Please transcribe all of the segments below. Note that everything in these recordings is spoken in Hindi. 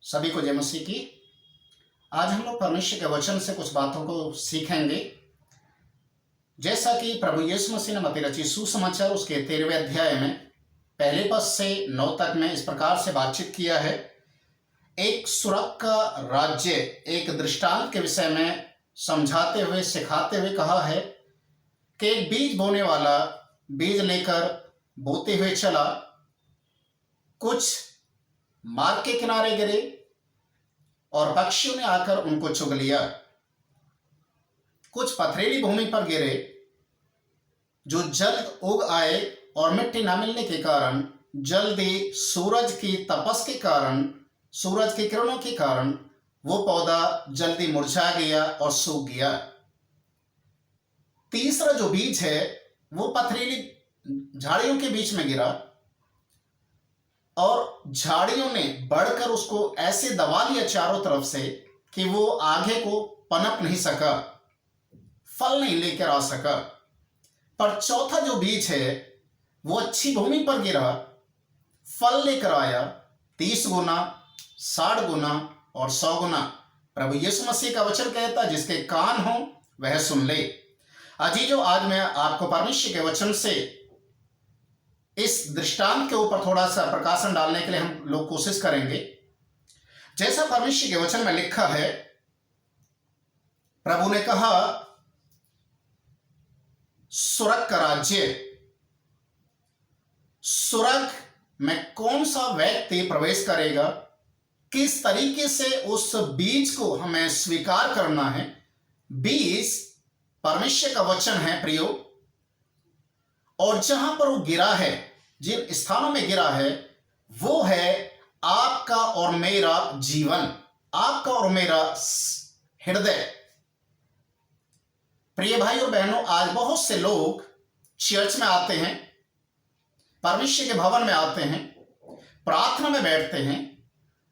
सभी को जय मसीह की। आज हम लोग परमेश्वर के वचन से कुछ बातों को सीखेंगे। जैसा कि प्रभु यीशु मसीह ने मत्ती रचित सुसमाचार उसके 13वें अध्याय में पहले पद से 9 तक में इस प्रकार से बातचीत किया है। एक स्वर्ग का राज्य एक दृष्टांत के विषय में समझाते हुए सिखाते हुए कहा है कि एक बीज बोने वाला बीज लेकर बोते हुए चला। कुछ मार्ग के किनारे गिरे और पक्षियों ने आकर उनको चुग लिया। कुछ पथरीली भूमि पर गिरे जो जल्द उग आए और मिट्टी न मिलने के कारण जल्दी सूरज की तपस के कारण, सूरज की किरणों के कारण वो पौधा जल्दी मुरझा गया और सूख गया। तीसरा जो बीज है वो पथरीली झाड़ियों के बीच में गिरा और झाड़ियों ने बढ़कर उसको ऐसे दबा लिया चारों तरफ से कि वो आगे को पनप नहीं सका, फल नहीं लेकर आ सका। पर चौथा जो बीज है वो अच्छी भूमि पर गिरा, फल लेकर आया 30 गुना, 60 गुना और 100 गुना। प्रभु यीशु मसीह का वचन कहता है जिसके कान हो वह सुन ले। अजीजों, आज मैं आपको परमेश्वर के वचन से इस दृष्टांत के ऊपर थोड़ा सा प्रकाशन डालने के लिए हम लोग कोशिश करेंगे। जैसा परमेश्वर के वचन में लिखा है, प्रभु ने कहा स्वर्ग का राज्य, स्वर्ग में कौन सा व्यक्ति प्रवेश करेगा, किस तरीके से उस बीज को हमें स्वीकार करना है। बीज परमेश्वर का वचन है प्रियो, और जहां पर वो गिरा है, जिन स्थानों में गिरा है, वो है आपका और मेरा जीवन, आपका और मेरा हृदय। प्रिय भाई और बहनों, आज बहुत से लोग चर्च में आते हैं, परमेश्वर के भवन में आते हैं, प्रार्थना में बैठते हैं,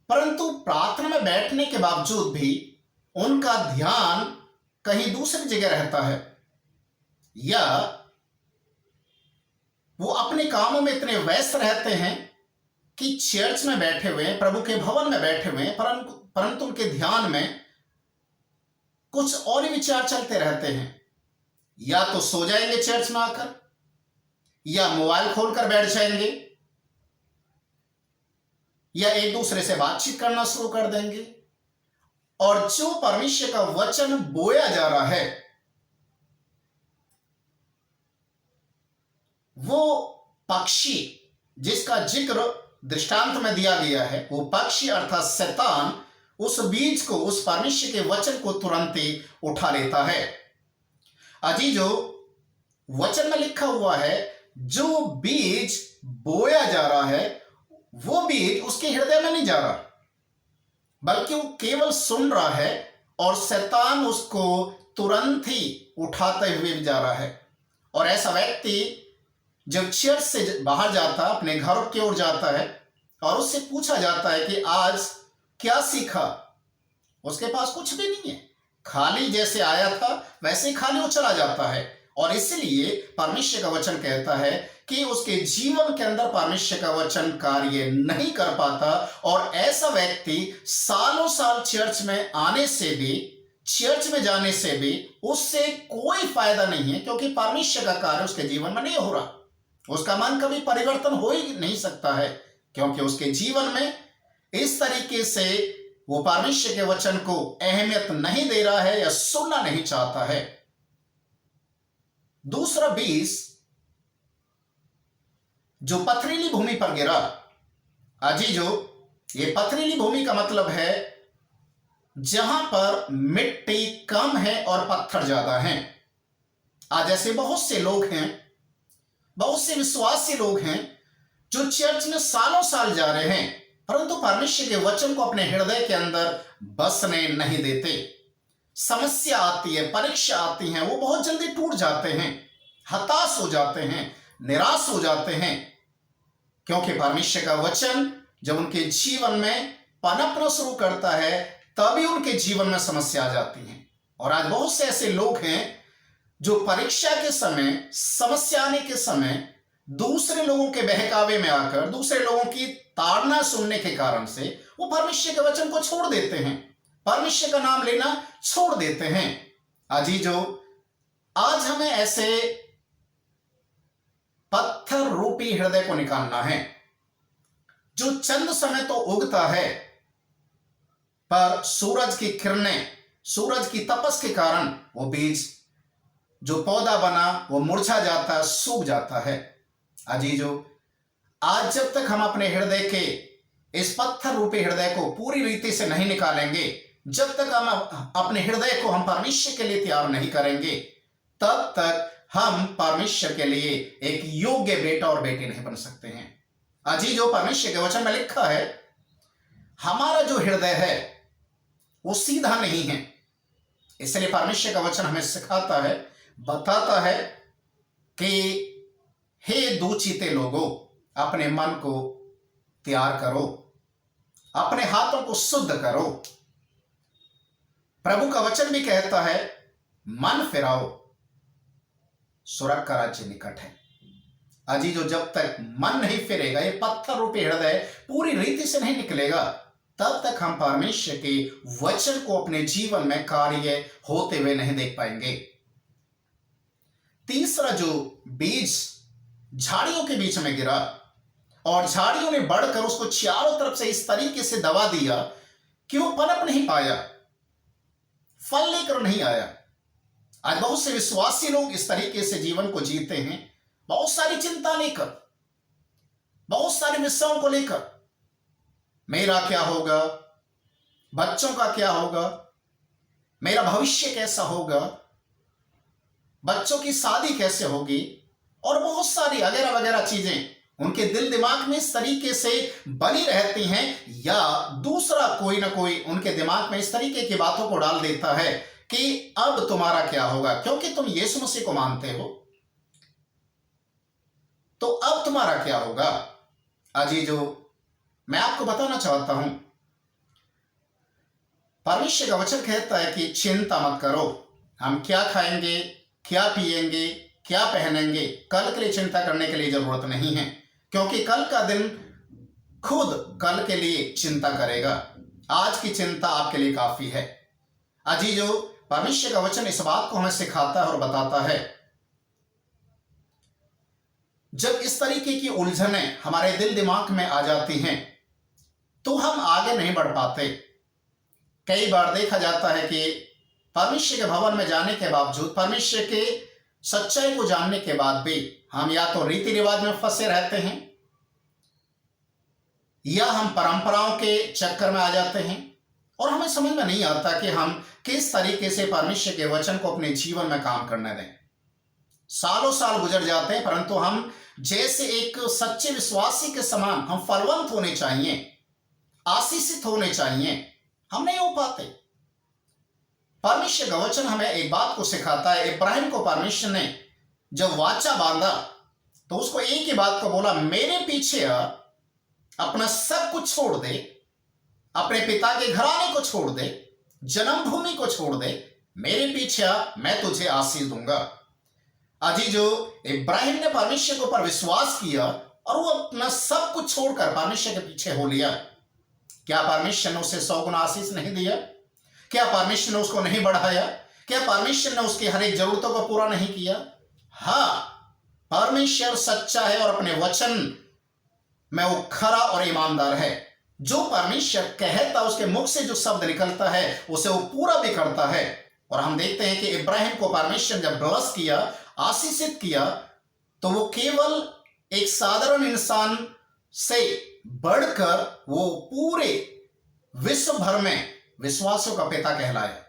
परंतु प्रार्थना में बैठने के बावजूद भी उनका ध्यान कहीं दूसरी जगह रहता है, या वो अपने कामों में इतने व्यस्त रहते हैं कि चर्च में बैठे हुए हैं, प्रभु के भवन में बैठे हुए हैं, परंतु उनके ध्यान में कुछ और ही विचार चलते रहते हैं। या तो सो जाएंगे चर्च में आकर, या मोबाइल खोलकर बैठ जाएंगे, या एक दूसरे से बातचीत करना शुरू कर देंगे। और जो परमेश्वर का वचन बोया जा रहा है, वो पक्षी जिसका जिक्र दृष्टांत में दिया गया है, वो पक्षी अर्थात शैतान उस बीज को, उस परमेश्वर के वचन को तुरंत ही उठा लेता है। अजीजों, वचन में लिखा हुआ है जो बीज बोया जा रहा है वो बीज उसके हृदय में नहीं जा रहा, बल्कि वो केवल सुन रहा है और शैतान उसको तुरंत ही उठाते हुए भी जा रहा है। और ऐसा व्यक्ति जब चर्च से बाहर जाता, अपने घर की ओर जाता है और उससे पूछा जाता है कि आज क्या सीखा, उसके पास कुछ भी नहीं है, खाली जैसे आया था वैसे ही खाली वो चला जाता है। और इसलिए परमेश्वर का वचन कहता है कि उसके जीवन के अंदर परमेश्वर का वचन कार्य नहीं कर पाता, और ऐसा व्यक्ति सालों साल चर्च में आने से भी, चर्च में जाने से भी उससे कोई फायदा नहीं है, क्योंकि परमेश्वर का कार्य उसके जीवन में नहीं हो रहा। उसका मन कभी परिवर्तन हो ही नहीं सकता है, क्योंकि उसके जीवन में इस तरीके से वो परमेश्वर के वचन को अहमियत नहीं दे रहा है या सुनना नहीं चाहता है। दूसरा बीज जो पथरीली भूमि पर गिरा, अजीजों, ये पथरीली भूमि का मतलब है जहां पर मिट्टी कम है और पत्थर ज्यादा हैं। आज ऐसे बहुत से लोग हैं, बहुत से विश्वासी लोग हैं जो चर्च में सालों साल जा रहे हैं, परंतु परमेश्वर के वचन को अपने हृदय के अंदर बसने नहीं देते। समस्या आती है, परीक्षा आती है, वो बहुत जल्दी टूट जाते हैं, हताश हो जाते हैं, निराश हो जाते हैं, क्योंकि परमेश्वर का वचन जब उनके जीवन में पनपना शुरू करता है तभी उनके जीवन में समस्या आ जाती है। और आज बहुत से ऐसे लोग हैं जो परीक्षा के समय, समस्या आने के समय दूसरे लोगों के बहकावे में आकर, दूसरे लोगों की ताड़ना सुनने के कारण से वो परमेश्वर के वचन को छोड़ देते हैं, परमेश्वर का नाम लेना छोड़ देते हैं। अजीजों, आज हमें ऐसे पत्थर रूपी हृदय को निकालना है जो चंद समय तो उगता है, पर सूरज की किरणें, सूरज की तपस के कारण वो बीज जो पौधा बना वो मुरझा जाता, सूख जाता है। अजीजों, आज जब तक हम अपने हृदय के इस पत्थर रूपी हृदय को पूरी रीति से नहीं निकालेंगे, जब तक हम अपने हृदय को हम परमेश्वर के लिए तैयार नहीं करेंगे, तब तक हम परमेश्वर के लिए एक योग्य बेटा और बेटी नहीं बन सकते हैं। अजीजों, परमेश्वर के वचन में लिखा है, हमारा जो हृदय है वो सीधा नहीं है। इसलिए परमेश्वर का वचन हमें सिखाता है, बताता है कि हे दुचिते लोगों, अपने मन को तैयार करो, अपने हाथों को शुद्ध करो। प्रभु का वचन भी कहता है, मन फिराओ, स्वर्ग का राज्य निकट है। अजीजों, जब तक मन नहीं फिरेगा, ये पत्थर रूपी हृदय पूरी रीति से नहीं निकलेगा, तब तक हम परमेश्वर के वचन को अपने जीवन में कार्य होते हुए नहीं देख पाएंगे। तीसरा, जो बीज झाड़ियों के बीच में गिरा और झाड़ियों ने बढ़कर उसको चारों तरफ से इस तरीके से दबा दिया कि वो पनप नहीं पाया, फल लेकर नहीं आया। आज बहुत से विश्वासी लोग इस तरीके से जीवन को जीते हैं, बहुत सारी चिंता लेकर, बहुत सारे विषयों को लेकर, मेरा क्या होगा, बच्चों का क्या होगा, मेरा भविष्य कैसा होगा, बच्चों की शादी कैसे होगी, और बहुत सारी वगैरह वगैरह चीजें उनके दिल दिमाग में इस तरीके से बनी रहती हैं, या दूसरा कोई ना कोई उनके दिमाग में इस तरीके की बातों को डाल देता है कि अब तुम्हारा क्या होगा, क्योंकि तुम यीशु मसीह को मानते हो तो अब तुम्हारा क्या होगा। अजीजों, मैं आपको बताना चाहता हूं, परमेश्वर का वचन कहता है कि चिंता मत करो, हम क्या खाएंगे, क्या पिएंगे, क्या पहनेंगे, कल के लिए चिंता करने के लिए जरूरत नहीं है, क्योंकि कल का दिन खुद कल के लिए चिंता करेगा। आज की चिंता आपके लिए काफी है। अजीजों, परमेश्वर का वचन इस बात को हमें सिखाता है और बताता है, जब इस तरीके की उलझनें हमारे दिल दिमाग में आ जाती हैं तो हम आगे नहीं बढ़ पाते। कई बार देखा जाता है कि परमेश्वर के भवन में जाने के बावजूद, परमेश्वर के सच्चाई को जानने के बाद भी हम या तो रीति रिवाज में फंसे रहते हैं, या हम परंपराओं के चक्कर में आ जाते हैं, और हमें समझ में नहीं आता कि हम किस तरीके से परमेश्वर के वचन को अपने जीवन में काम करने दें। सालों साल गुजर जाते हैं, परंतु हम जैसे एक सच्चे विश्वासी के समान हम फलवंत होने चाहिए, आशीषित होने चाहिए, हम नहीं हो पाते। परमेश्वर का वचन हमें एक बात को सिखाता है, इब्राहिम को परमेश्वर ने जब वाचा बांधा तो उसको एक ही बात को बोला, मेरे पीछे आ, अपना सब कुछ छोड़ दे, अपने पिता के घराने को छोड़ दे, जन्मभूमि को छोड़ दे, मेरे पीछे आ, मैं तुझे आशीष दूंगा। अजीजों, इब्राहिम ने परमेश्वर के ऊपर विश्वास किया और वो अपना सब कुछ छोड़कर परमेश्वर के पीछे हो लिया। क्या परमेश्वर ने उसे 100 गुना आशीष नहीं दिया? क्या परमेश्वर ने उसको नहीं बढ़ाया? क्या परमेश्वर ने उसकी हर एक जरूरतों को पूरा नहीं किया? हाँ, परमेश्वर सच्चा है और अपने वचन में वो खरा और ईमानदार है। जो परमेश्वर कहता, उसके मुख से जो शब्द निकलता है उसे वो पूरा भी करता है। और हम देखते हैं कि इब्राहिम को परमेश्वर जब ब्लेस किया, आशीषित किया, तो वो केवल एक साधारण इंसान से बढ़कर वो पूरे विश्व भर में विश्वासियों का पिता कहलाया।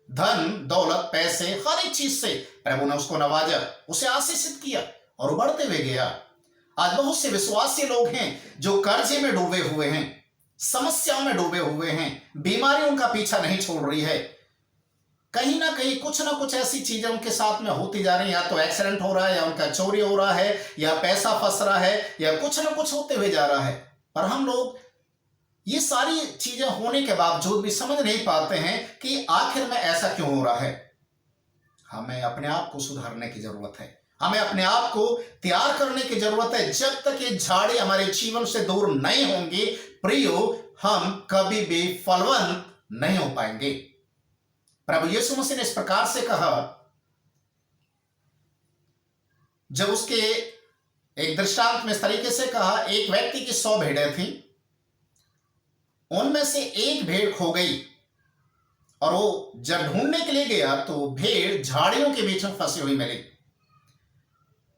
धन दौलत पैसे हर एक चीज से प्रभु ने उसको नवाजा, उसे आशीषित किया और वो बढ़ते हुए गया। आज बहुत से विश्वासी लोग हैं जो कर्जे में डूबे हुए हैं, समस्याओं में डूबे हुए हैं, बीमारी उनका पीछा नहीं छोड़ रही है, कहीं ना कहीं कुछ ना कुछ ऐसी चीजें उनके साथ में होती जा रही है, या तो एक्सीडेंट हो रहा है, या उनका चोरी हो रहा है, या पैसा फंस रहा है, या कुछ ना कुछ होते हुए जा रहा है। और हम लोग ये सारी चीजें होने के बावजूद भी समझ नहीं पाते हैं कि आखिर में ऐसा क्यों हो रहा है। हमें अपने आप को सुधारने की जरूरत है हमें अपने आप को तैयार करने की जरूरत है। जब तक ये झाड़ी हमारे जीवन से दूर नहीं होंगी प्रियो, हम कभी भी फलवंत नहीं हो पाएंगे। प्रभु यीशु मसीह ने इस प्रकार से कहा, जब उसके एक दृष्टांत में इस तरीके से कहा, एक व्यक्ति की 100 भेड़ें थी, उनमें से एक भेड़ खो गई और वो जब ढूंढने के लिए गया तो भेड़ झाड़ियों के बीच में फंसी हुई मिली।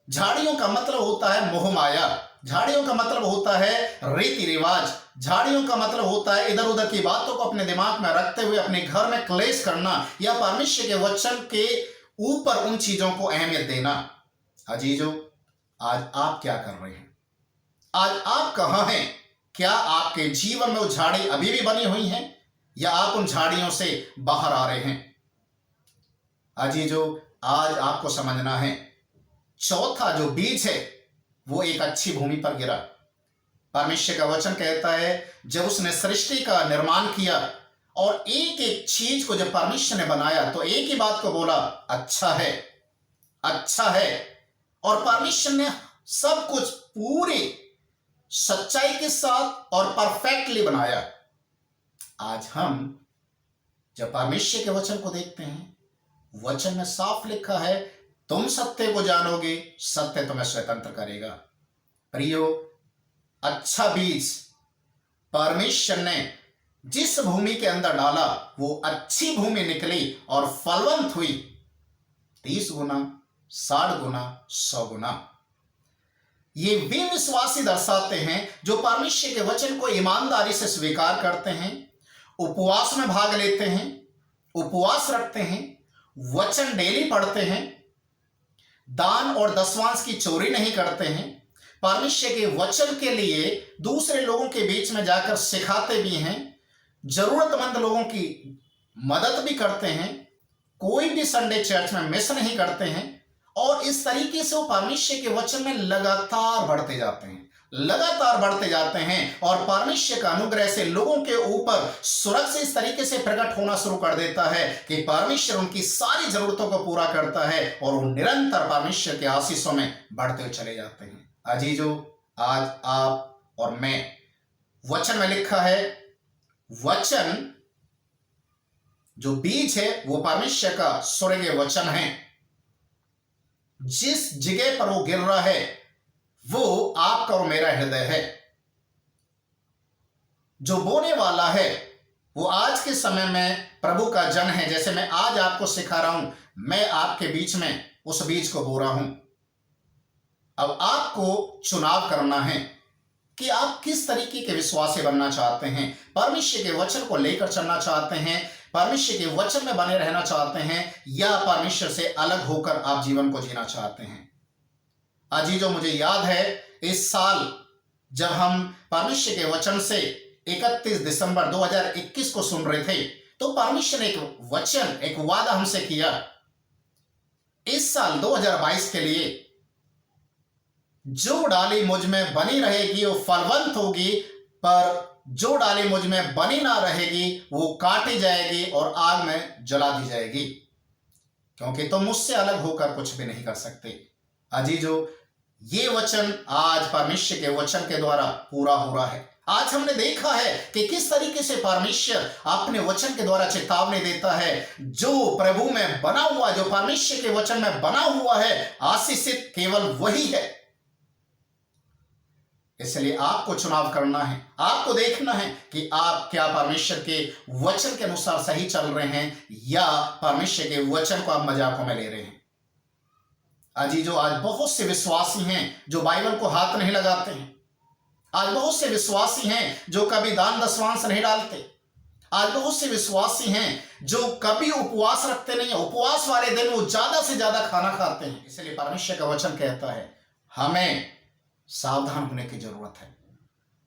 झाड़ियों का मतलब होता है मोह माया, झाड़ियों का मतलब होता है रीति रिवाज, झाड़ियों का मतलब होता है इधर उधर की बातों को अपने दिमाग में रखते हुए अपने घर में क्लेश करना या परमेश्वर के वचन के ऊपर उन चीजों को अहमियत देना। अजीजों, आज आप क्या कर रहे हैं? आज आप कहां हैं? क्या आपके जीवन में वो झाड़ी अभी भी बनी हुई हैं या आप उन झाड़ियों से बाहर आ रहे हैं? अजीजों, आज आपको समझना है, चौथा जो बीज है वो एक अच्छी भूमि पर गिरा। परमेश्वर का वचन कहता है, जब उसने सृष्टि का निर्माण किया और एक एक चीज को जब परमेश्वर ने बनाया तो एक ही बात को बोला, अच्छा है, अच्छा है। और परमेश्वर ने सब कुछ पूरी सच्चाई के साथ और परफेक्टली बनाया। आज हम जब परमेश्वर के वचन को देखते हैं, वचन में साफ लिखा है, तुम सत्य को जानोगे, सत्य तुम्हें स्वतंत्र करेगा। प्रियो, अच्छा बीज परमेश्वर ने जिस भूमि के अंदर डाला वो अच्छी भूमि निकली और फलवंत हुई, 30 गुना, 60 गुना, 100 गुना। ये वे विश्वासी दर्शाते हैं जो परमेश्वर के वचन को ईमानदारी से स्वीकार करते हैं, उपवास में भाग लेते हैं, उपवास रखते हैं, वचन डेली पढ़ते हैं, दान और दशवांश की चोरी नहीं करते हैं, परमेश्वर के वचन के लिए दूसरे लोगों के बीच में जाकर सिखाते भी हैं, जरूरतमंद लोगों की मदद भी करते हैं, कोई भी संडे चर्च में मिस नहीं करते हैं, और इस तरीके से वो परमेश्वर के वचन में लगातार बढ़ते जाते हैं, लगातार बढ़ते जाते हैं। और परमेश्वर का अनुग्रह से लोगों के ऊपर स्वर्ग से इस तरीके से प्रकट होना शुरू कर देता है कि परमेश्वर उनकी सारी जरूरतों को पूरा करता है और वो निरंतर परमेश्वर के आशीषों में बढ़ते हुए चले जाते हैं। अजीजों, आज आप और मैं, वचन में लिखा है, वचन जो बीज है वो परमेश्वर का स्वर्गीय वचन है। जिस जगह पर वो गिर रहा है वो आपका और मेरा हृदय है। जो बोने वाला है वो आज के समय में प्रभु का जन है। जैसे मैं आज आपको सिखा रहा हूं, मैं आपके बीच में उस बीज को बो रहा हूं। अब आपको चुनाव करना है कि आप किस तरीके के विश्वासी बनना चाहते हैं। परमेश्वर के वचन को लेकर चलना चाहते हैं, परमेश्वर के वचन में बने रहना चाहते हैं, या परमेश्वर से अलग होकर आप जीवन को जीना चाहते हैं। अजीजों, मुझे याद है इस साल जब हम परमेश्वर के वचन से 31 दिसंबर 2021 को सुन रहे थे तो परमेश्वर ने एक वचन, एक वादा हमसे किया, इस साल 2022 के लिए जो डाली मुझ में बनी रहेगी वो फलवंत होगी, पर जो डाली मुझ में बनी ना रहेगी वो काटी जाएगी और आग में जला दी जाएगी, क्योंकि तुम मुझसे अलग होकर कुछ भी नहीं कर सकते। अजीजों, ये वचन आज परमेश्वर के वचन के द्वारा पूरा हो रहा है। आज हमने देखा है कि किस तरीके से परमेश्वर अपने वचन के द्वारा चेतावनी देता है, जो प्रभु में बना हुआ, जो परमेश्वर के वचन में बना हुआ है, आशीषित केवल वही है। इसलिए आपको चुनाव करना है, आपको देखना है कि आप क्या परमेश्वर के वचन के अनुसार सही चल रहे हैं या परमेश्वर के वचन को आप मजाकों में ले रहे हैं। अजीजों, आज बहुत से विश्वासी हैं जो बाइबल को हाथ नहीं लगाते हैं। आज बहुत से विश्वासी हैं जो कभी दान दशवांश नहीं डालते। आज बहुत से विश्वासी हैं जो कभी उपवास रखते नहीं है। उपवास वाले दिन वो ज्यादा से ज्यादा खाना खाते हैं। इसलिए परमेश्वर का वचन कहता है हमें सावधान होने की जरूरत है,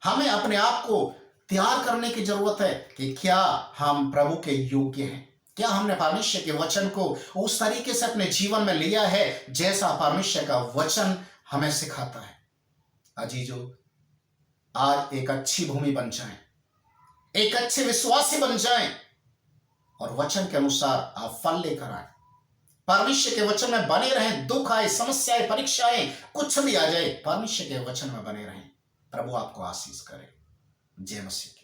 हमें अपने आप को तैयार करने की जरूरत है कि क्या हम प्रभु के योग्य हैं, क्या हमने परमेश्वर के वचन को उस तरीके से अपने जीवन में लिया है जैसा परमेश्वर का वचन हमें सिखाता है। अजीजों, आज एक अच्छी भूमि बन जाएं, एक अच्छे विश्वासी बन जाएं और वचन के अनुसार आप फल लेकर आए। परमेश्वर के वचन में बने रहें। दुख आए, समस्याएं, परीक्षाएं, कुछ भी आ जाए, परमेश्वर के वचन में बने रहें। प्रभु आपको आशीष करे। जय मसीह।